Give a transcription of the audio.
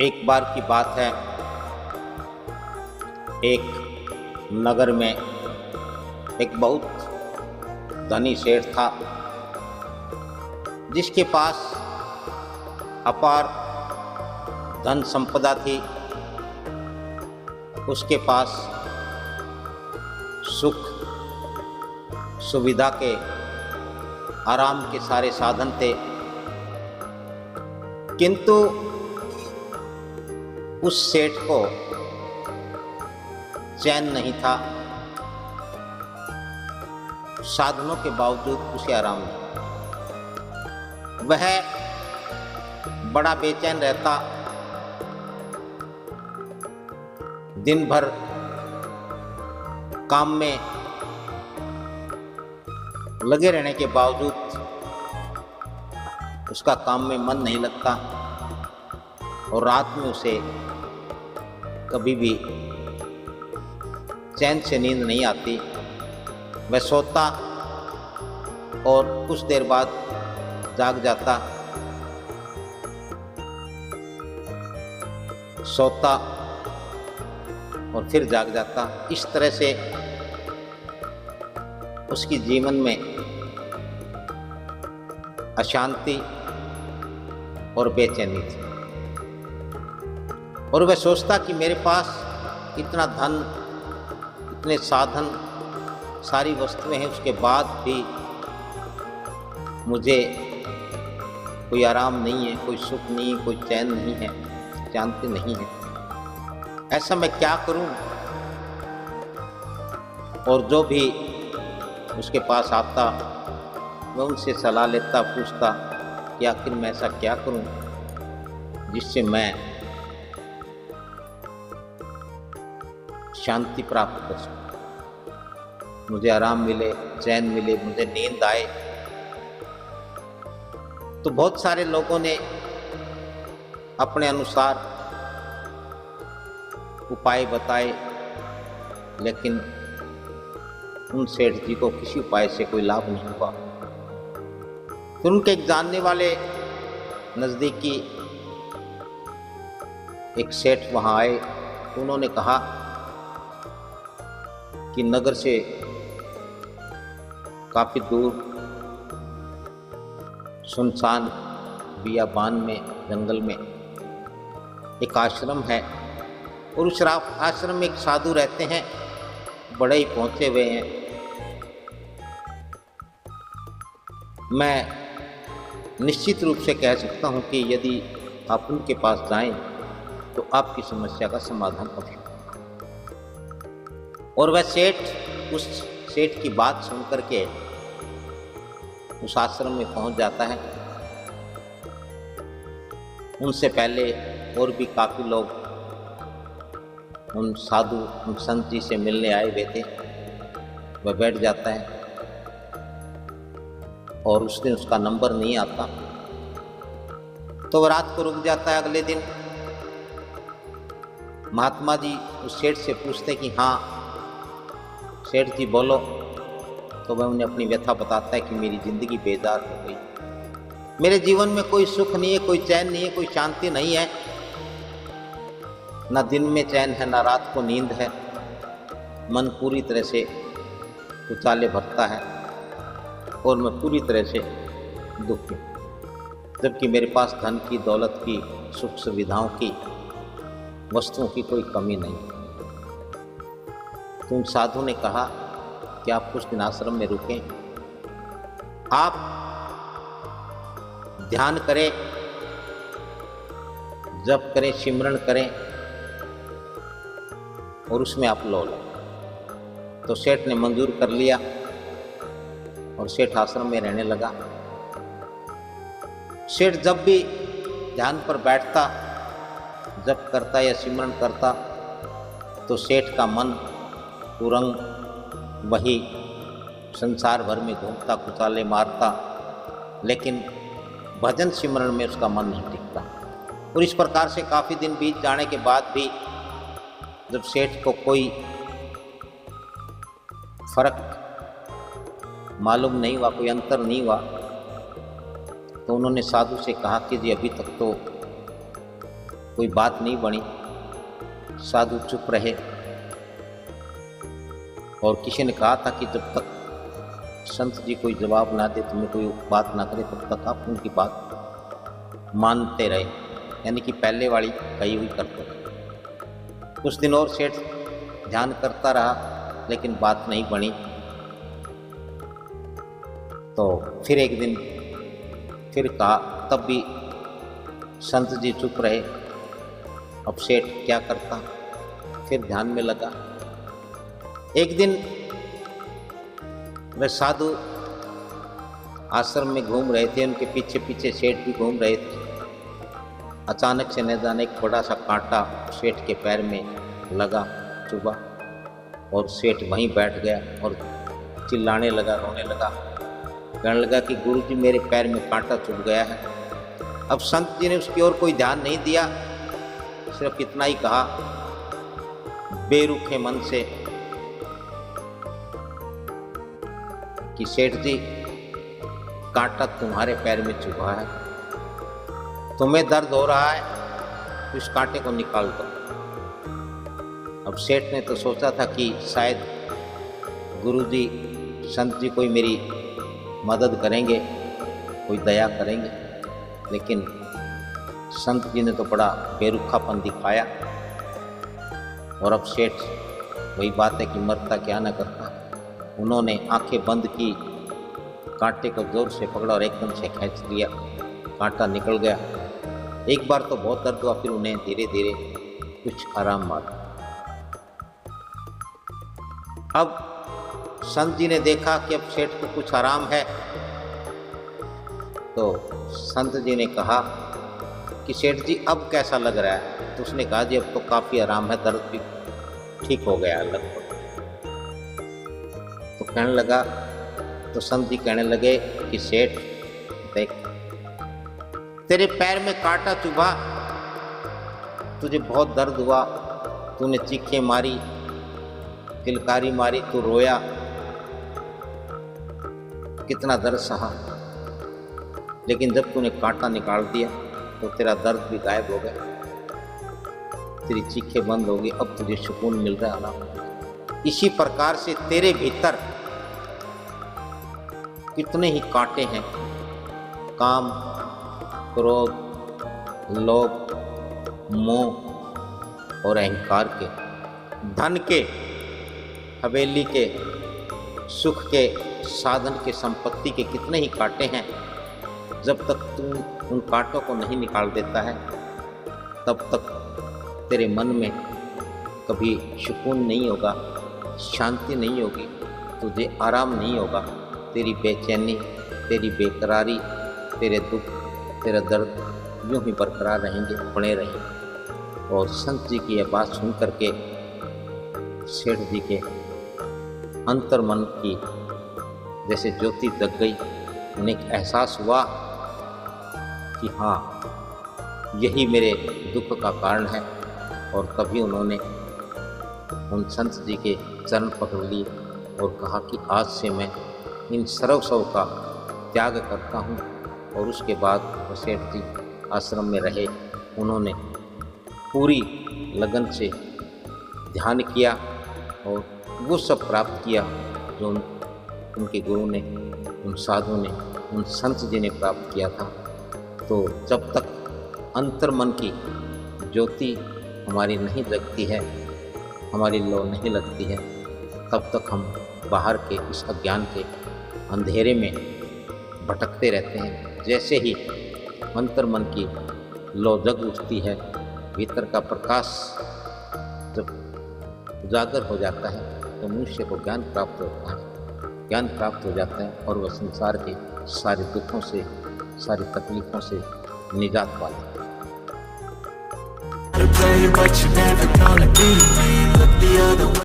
एक बार की बात है, एक नगर में एक बहुत धनी सेठ था जिसके पास अपार धन संपदा थी। उसके पास सुख सुविधा के आराम के सारे साधन थे, किंतु उस सेठ को चैन नहीं था। साधनों के बावजूद उसे आराम नहीं। वह बड़ा बेचैन रहता। दिन भर काम में लगे रहने के बावजूद उसका काम में मन नहीं लगता और रात में उसे कभी भी चैन से नींद नहीं आती। वह सोता और कुछ देर बाद जाग जाता, सोता और फिर जाग जाता। इस तरह से उसकी जीवन में अशांति और बेचैनी थी। और वह सोचता कि मेरे पास इतना धन, इतने साधन, सारी वस्तुएं हैं, उसके बाद भी मुझे कोई आराम नहीं है, कोई सुख नहीं है, कोई चैन नहीं है, शांति नहीं है। ऐसा मैं क्या करूं? और जो भी उसके पास आता मैं उनसे सलाह लेता, पूछता कि आखिर मैं ऐसा क्या करूं जिससे मैं शांति प्राप्त कर सकूं, मुझे आराम मिले, चैन मिले, मुझे नींद आए। तो बहुत सारे लोगों ने अपने अनुसार उपाय बताए, लेकिन उन सेठ जी को किसी उपाय से कोई लाभ नहीं हुआ। फिर उनके एक जानने वाले नज़दीकी एक सेठ वहाँ आए। उन्होंने कहा कि नगर से काफ़ी दूर सुनसान बियाबान में, जंगल में एक आश्रम है और उस आश्रम में एक साधु रहते हैं, बड़े ही पहुँचे हुए हैं। मैं निश्चित रूप से कह सकता हूँ कि यदि आप उनके पास जाएं तो आपकी समस्या का समाधान अवश्य। और वह सेठ उस सेठ की बात सुन करके उस आश्रम में पहुंच जाता है। उनसे पहले और भी काफ़ी लोग उन साधु, उन संत जी से मिलने आए हुए थे। वह बैठ जाता है और उस दिन उसका नंबर नहीं आता, तो वह रात को रुक जाता है। अगले दिन महात्मा जी उस सेठ से पूछते कि हाँ सेठ जी बोलो। तो वह उन्हें अपनी व्यथा बताता है कि मेरी ज़िंदगी बेजार हो गई, मेरे जीवन में कोई सुख नहीं है, कोई चैन नहीं है, कोई शांति नहीं है। ना दिन में चैन है, ना रात को नींद है। मन पूरी तरह से उचाले भरता है और मैं पूरी तरह से दुखी हूँ, जबकि मेरे पास धन की, दौलत की, सुख सुविधाओं की, वस्तुओं की कोई कमी नहीं। तो उन साधु ने कहा कि आप कुछ दिन आश्रम में रुकें, आप ध्यान करें, जप करें, सिमरन करें और उसमें आप लो लें। तो सेठ ने मंजूर कर लिया और सेठ आश्रम में रहने लगा। सेठ जब भी ध्यान पर बैठता, जप करता या सिमरन करता, तो सेठ का मन तुरंग वही संसार भर में घूमता, कुचाले मारता, लेकिन भजन सिमरन में उसका मन नहीं टिकता। और इस प्रकार से काफ़ी दिन बीत जाने के बाद भी जब सेठ को कोई फर्क मालूम नहीं हुआ, कोई अंतर नहीं हुआ, तो उन्होंने साधु से कहा कि जी अभी तक तो कोई बात नहीं बनी। साधु चुप रहे और किसी ने कहा था कि जब तक संत जी कोई जवाब ना दे, तुम्हें कोई बात ना करे, तब तक आप उनकी बात मानते रहे, यानी कि पहले वाली कही हुई करते रहे। कुछ दिन और सेठ ध्यान करता रहा, लेकिन बात नहीं बनी। तो फिर एक दिन फिर कहा, तब भी संत जी चुप रहे। अब सेठ क्या करता, फिर ध्यान में लगा। एक दिन वे साधु आश्रम में घूम रहे थे, उनके पीछे पीछे सेठ भी घूम रहे थे। अचानक से न जाने एक बड़ा सा कांटा सेठ के पैर में लगा, चुभा, और सेठ वहीं बैठ गया और चिल्लाने लगा, रोने लगा, कहने लगा कि गुरुजी मेरे पैर में कांटा चुभ गया है। अब संत जी ने उसकी ओर कोई ध्यान नहीं दिया, सिर्फ इतना ही कहा बेरुखे मन से कि सेठ जी कांटा तुम्हारे पैर में चुभा है, तुम्हें दर्द हो रहा है, तो इस कांटे को निकाल दो। अब सेठ ने तो सोचा था कि शायद गुरुजी संत जी कोई मेरी मदद करेंगे, कोई दया करेंगे, लेकिन संत जी ने तो बड़ा बेरुखापन दिखाया। और अब सेठ वही बात है कि मरता क्या न करता, उन्होंने आंखें बंद की, कांटे को जोर से पकड़ा और एकदम से खींच लिया, कांटा निकल गया। एक बार तो बहुत दर्द हुआ, फिर उन्हें धीरे धीरे कुछ आराम मारा। अब संत जी ने देखा कि अब सेठ को कुछ आराम है, तो संत जी ने कहा कि सेठ जी अब कैसा लग रहा है? तो उसने कहा जी अब तो काफ़ी आराम है, दर्द भी ठीक हो गया लगभग। तो कहने लगा, तो संत जी कहने लगे कि सेठ देख, तेरे पैर में कांटा चुभा, तुझे बहुत दर्द हुआ, तूने चीखें मारी, किलकारी मारी, तू रोया, कितना दर्द सहा, लेकिन जब तूने कांटा निकाल दिया तो तेरा दर्द भी गायब हो गया, तेरी चीखें बंद हो गई, अब तुझे सुकून मिल रहा है ना। इसी प्रकार से तेरे भीतर कितने ही कांटे हैं, काम, क्रोध, लोभ, मोह और अहंकार के, धन के, हवेली के, सुख के, साधन के, संपत्ति के कितने ही कांटे हैं। जब तक तू उन कांटों को नहीं निकाल देता है, तब तक तेरे मन में कभी सुकून नहीं होगा, शांति नहीं होगी, तुझे आराम नहीं होगा। तेरी बेचैनी, तेरी बेकरारी, तेरे दुख, तेरा दर्द यूँ ही बरकरार रहेंगे, बने रहेंगे। और संत जी की यह बात सुन करके सेठ जी के अंतर मन की जैसे ज्योति जग गई। उन्हें एक एहसास हुआ कि हाँ, यही मेरे दुख का कारण है। और तभी उन्होंने उन संत जी के चरण पकड़ लिए और कहा कि आज से मैं इन सर्वस्व का त्याग करता हूँ। और उसके बाद सेठ जी आश्रम में रहे। उन्होंने पूरी लगन से ध्यान किया और वो सब प्राप्त किया जो उनके गुरु ने, उन साधु ने, उन संत जी ने प्राप्त किया था। तो जब तक अंतर्मन की ज्योति हमारी नहीं जगती है, हमारी लौ नहीं लगती है, तब तक हम बाहर के इस अज्ञान के अंधेरे में भटकते रहते हैं। जैसे ही अंतर्मन की लौ जग उठती है, भीतर का प्रकाश जब उजागर हो जाता है, तो मनुष्य को ज्ञान प्राप्त होता है। ज्ञान प्राप्त हो जाता है और वह संसार के सारे दुखों से, सारी तकलीफ़ों से निजात पाता है।